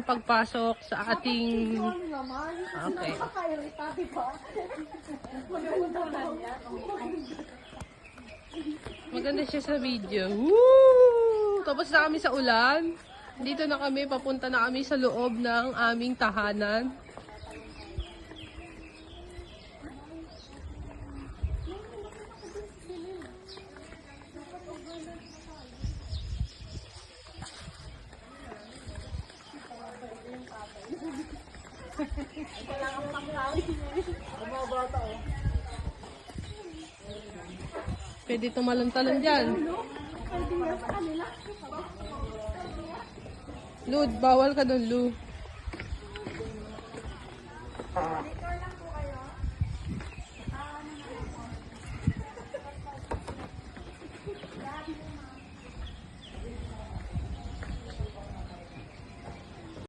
Pagpasok sa ating... Okay. Maganda siya sa video. Woo! Tapos na kami sa ulan. Dito na kami, papunta na kami sa loob ng aming tahanan. Pwede tumalon-talon dyan. Lud, bawal ka doon, Lu.